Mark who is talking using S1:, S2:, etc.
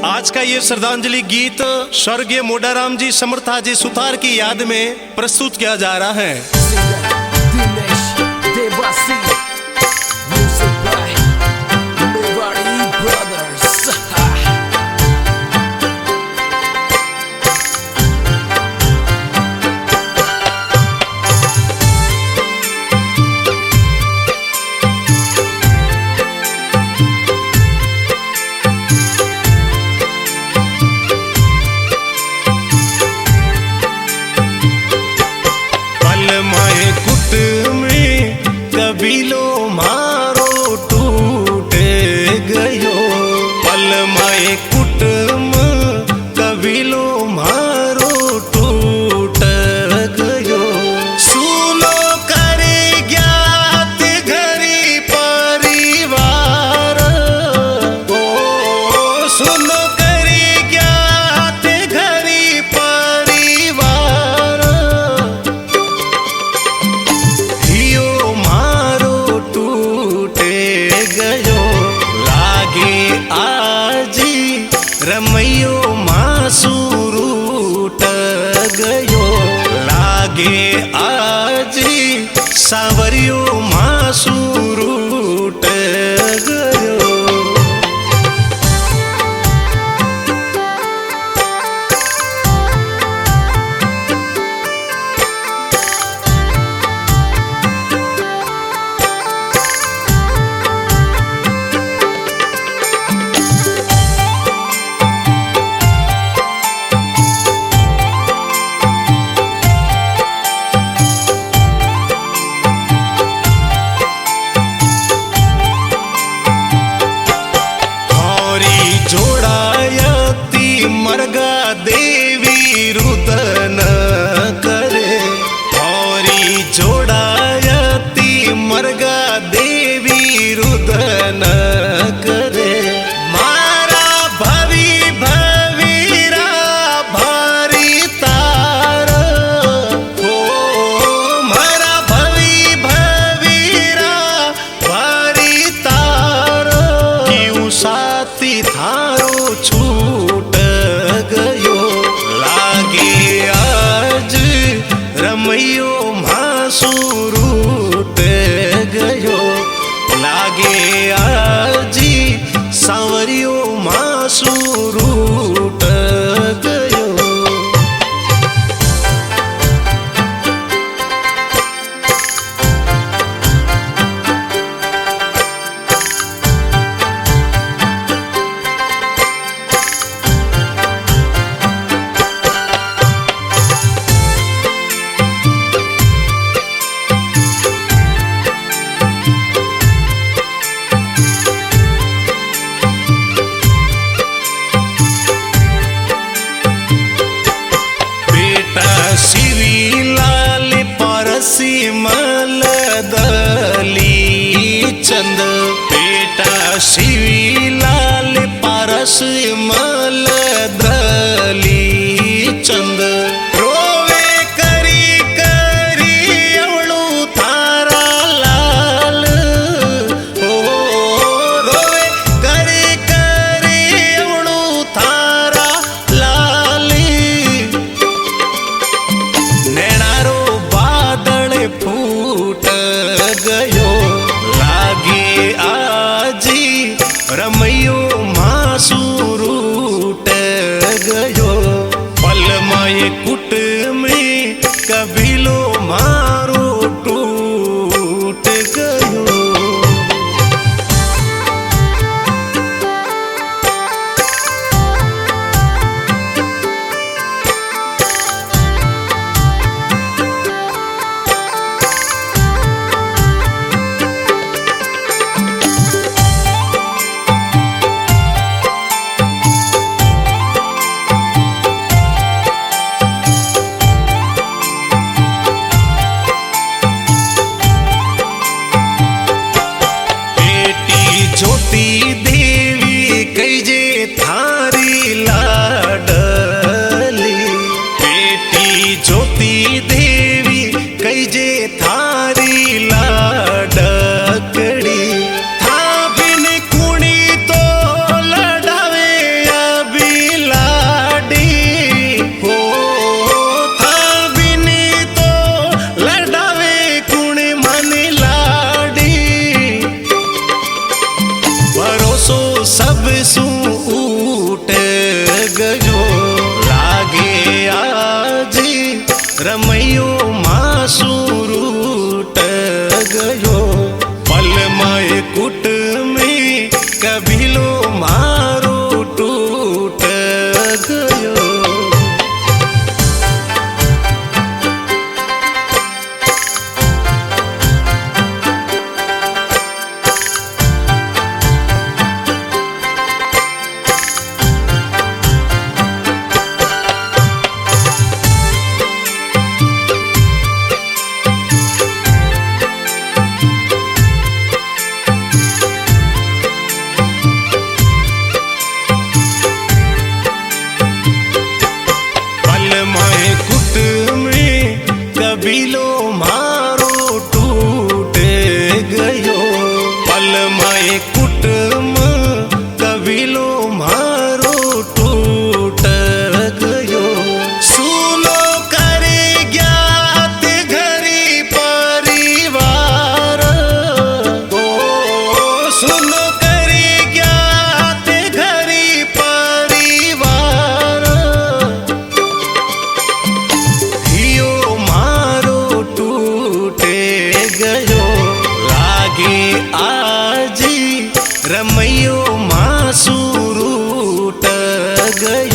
S1: आज का ये श्रद्धांजलि गीत स्वर्गीय मोडाराम जी समर्था जी सुतार की याद में प्रस्तुत किया जा रहा है।
S2: कबीलो मारो टूट गयो पल माए कुटुंब कबीलो मारो टूट गयो सुनो करे ज्ञात घरी परिवार ओ सुनो करे ज्ञात घरी परिवार रमैयो मासूरूट गयो लागे आजी सावरियो मासूरूट गयो। जोड़ायती मरगा देवी रुदन करे औरी जोड़ायती मरगा देवी रुदन करे मारा भवी भवीरा भारी तार हो मारा भवी भवीरा भारी तार क्यों साथी थारो छूट गयो लागे आज रमैयो मासूरूट गयो लागे आजी सांवरियो मासूरूट गयो। शिवीलाल परसी मल दली चंद बेटा शिवीलाल परस मल दली चंद रोवे करी करी अवळू थारा लाल हो रोवे करी करी अवळू थारा लाली नेणारो बादल फूट गयो लागे आजी रमैयो मासूरूट गयो पलमय कुटुंब कबीलो मारो टूट गयो। ગયો